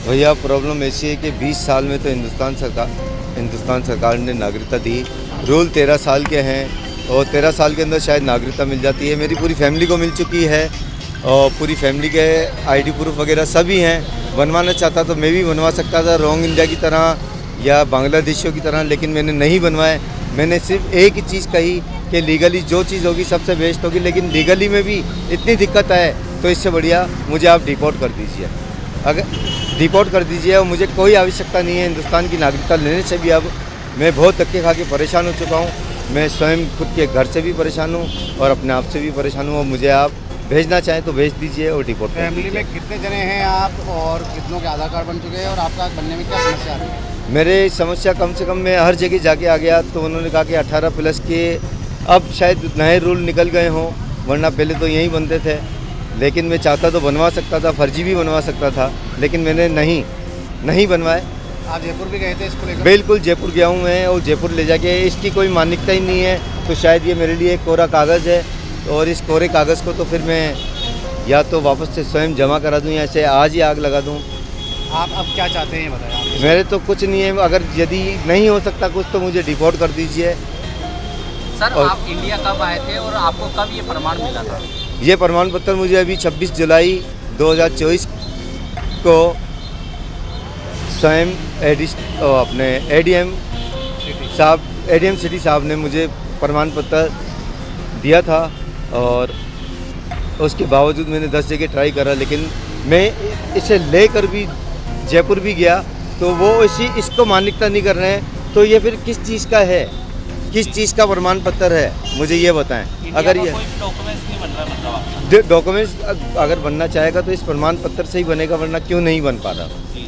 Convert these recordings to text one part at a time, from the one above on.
भैया प्रॉब्लम ऐसी है कि 20 साल में तो हिंदुस्तान सरकार ने नागरिकता दी। रूल 13 साल के हैं और 13 साल के अंदर शायद नागरिकता मिल जाती है। मेरी पूरी फैमिली को मिल चुकी है और पूरी फैमिली के आईडी प्रूफ वगैरह सभी हैं। बनवाना चाहता तो मैं भी बनवा सकता था रोंग इंडिया की तरह या बांग्लादेशियों की तरह, लेकिन मैंने नहीं बनवाए। मैंने सिर्फ एक ही चीज़ कही कि लीगली जो चीज़ होगी सबसे बेस्ट होगी, लेकिन लीगली में भी इतनी दिक्कत है तो इससे बढ़िया मुझे आप डिपोर्ट कर दीजिए। अगर डिपोर्ट कर दीजिए और मुझे कोई आवश्यकता नहीं है हिंदुस्तान की नागरिकता लेने से भी। अब मैं बहुत धक्के खा के परेशान हो चुका हूँ। मैं स्वयं खुद के घर से भी परेशान हूँ और अपने आप से भी परेशान हूँ। और मुझे आप भेजना चाहें तो भेज दीजिए और डिपोर्ट कर फैमिली दीजिए। में कितने जने हैं आप और कितनों के आधार कार्ड बन चुके हैं और आपका बनने में क्या समस्या आ रही है? मेरे समस्या कम से कम मैं हर जगह जाके आ गया तो उन्होंने कहा कि 18 प्लस के अब शायद नए रूल निकल गए हों, वरना पहले तो यहीं बनते थे। लेकिन मैं चाहता तो बनवा सकता था, फर्जी भी बनवा सकता था, लेकिन मैंने नहीं बनवाए। आप जयपुर भी गए थे इसको लेकर? बिल्कुल जयपुर गया हूँ मैं और जयपुर ले जाके इसकी कोई मान्यता ही नहीं है, तो शायद ये मेरे लिए एक कोरा कागज़ है। और इस कोरे कागज़ को तो फिर मैं या तो वापस से स्वयं जमा करा दूँ या इसे आज ही आग लगा दूँ। आप अब क्या चाहते हैं ये बताएं आप? मेरे तो कुछ नहीं है, अगर यदि नहीं हो सकता कुछ तो मुझे डिपोर्ट कर दीजिए। सर और आप इंडिया कब आए थे और आपको कब ये प्रमाण मिला था? ये प्रमाण पत्र मुझे अभी 26 जुलाई 2024 को स्वयं अपने एडीएम सिटी साहब ने मुझे प्रमाण पत्र दिया था। और उसके बावजूद मैंने 10 जगह ट्राई करा, लेकिन मैं इसे लेकर भी जयपुर भी गया तो वो इसको मान्यता नहीं कर रहे हैं। तो ये फिर किस चीज़ का है, किस चीज़ का प्रमाण पत्र है, मुझे ये बताएं। अगर ये कोई डॉक्यूमेंट्स नहीं बन रहा मतलब आपका? डॉक्यूमेंट्स अगर बनना चाहेगा तो इस प्रमाण पत्र से ही बनेगा, वरना क्यों नहीं बन पा रहा? जी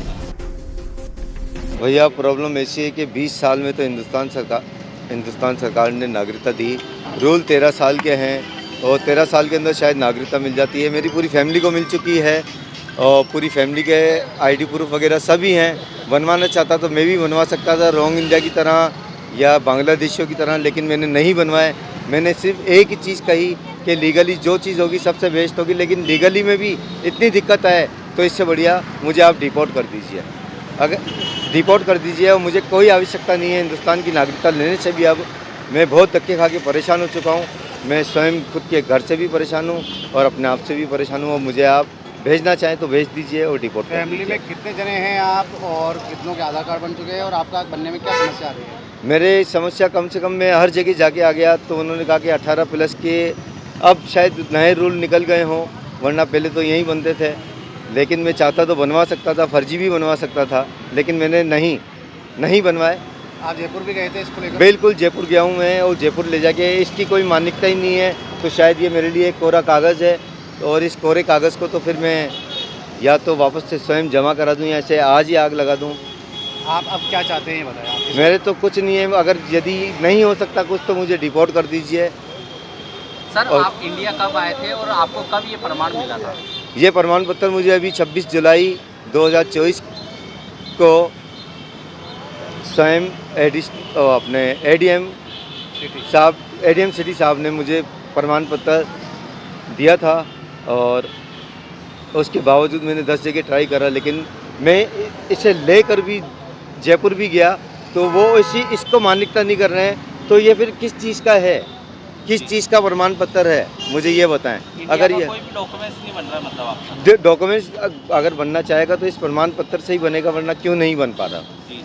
भैया प्रॉब्लम ऐसी है कि 20 साल में तो हिंदुस्तान सरकार ने नागरिकता दी। रूल 13 साल के हैं और 13 साल के अंदर शायद नागरिकता मिल जाती है। मेरी पूरी फैमिली को मिल चुकी है और पूरी फैमिली के आईडी प्रूफ वगैरह सभी हैं। बनवाना चाहता तो मैं भी बनवा सकता था रोंग इंडिया की तरह या बांग्लादेशियों की तरह, लेकिन मैंने नहीं बनवाए। मैंने सिर्फ एक ही चीज़ कही कि लीगली जो चीज़ होगी सबसे बेस्ट होगी, लेकिन लीगली में भी इतनी दिक्कत है तो इससे बढ़िया मुझे आप डिपोर्ट कर दीजिए। अगर डिपोर्ट कर दीजिए और मुझे कोई आवश्यकता नहीं है हिंदुस्तान की नागरिकता लेने से भी। अब मैं बहुत धक्के खा के परेशान हो चुका हूँ। मैं स्वयं खुद के घर से भी परेशान हूँ और अपने आप से भी परेशान हूँ। और मुझे आप भेजना चाहें तो भेज दीजिए और डिपोर्ट कर फैमिली दीजिए। में कितने जने हैं आप और कितनों के आधार कार्ड बन चुके हैं और आपका बनने में क्या समस्या आ रही है? मेरे समस्या कम से कम मैं हर जगह जाके आ गया तो उन्होंने कहा कि 18 प्लस के अब शायद नए रूल निकल गए हों, वरना पहले तो यहीं बनते थे। लेकिन मैं चाहता तो बनवा सकता था, फर्जी भी बनवा सकता था, लेकिन मैंने नहीं बनवाए। आप जयपुर भी गए थे इसको लेकर? बिल्कुल जयपुर गया हूँ मैं और जयपुर ले जाके इसकी कोई मान्यता ही नहीं है, तो शायद ये मेरे लिए एक कोरा कागज़ है। और इस कोरे कागज़ को तो फिर मैं या तो वापस से स्वयं जमा करा दूँ या इसे आज ही आग लगा दूँ। आप अब क्या चाहते हैं ये बताएं आप? मेरे तो कुछ नहीं है, अगर यदि नहीं हो सकता कुछ तो मुझे डिपोर्ट कर दीजिए। सर और आप इंडिया कब आए थे और आपको कब ये प्रमाण मिला था? ये प्रमाण पत्र मुझे अभी 26 जुलाई 2024 को स्वयं अपने एडीएम सिटी साहब ने मुझे प्रमाण पत्र दिया था। और उसके बावजूद मैंने 10 जगह ट्राई करा, लेकिन मैं इसे लेकर भी जयपुर भी गया तो वो इसको मान्यता नहीं कर रहे हैं। तो ये फिर किस चीज़ का है, किस चीज़ का प्रमाण पत्र है, मुझे ये बताएं। अगर ये कोई डॉक्यूमेंट्स नहीं बन रहा मतलब आपका? डॉक्यूमेंट्स अगर बनना चाहेगा तो इस प्रमाण पत्र से ही बनेगा, वरना क्यों नहीं बन पा रहा? जी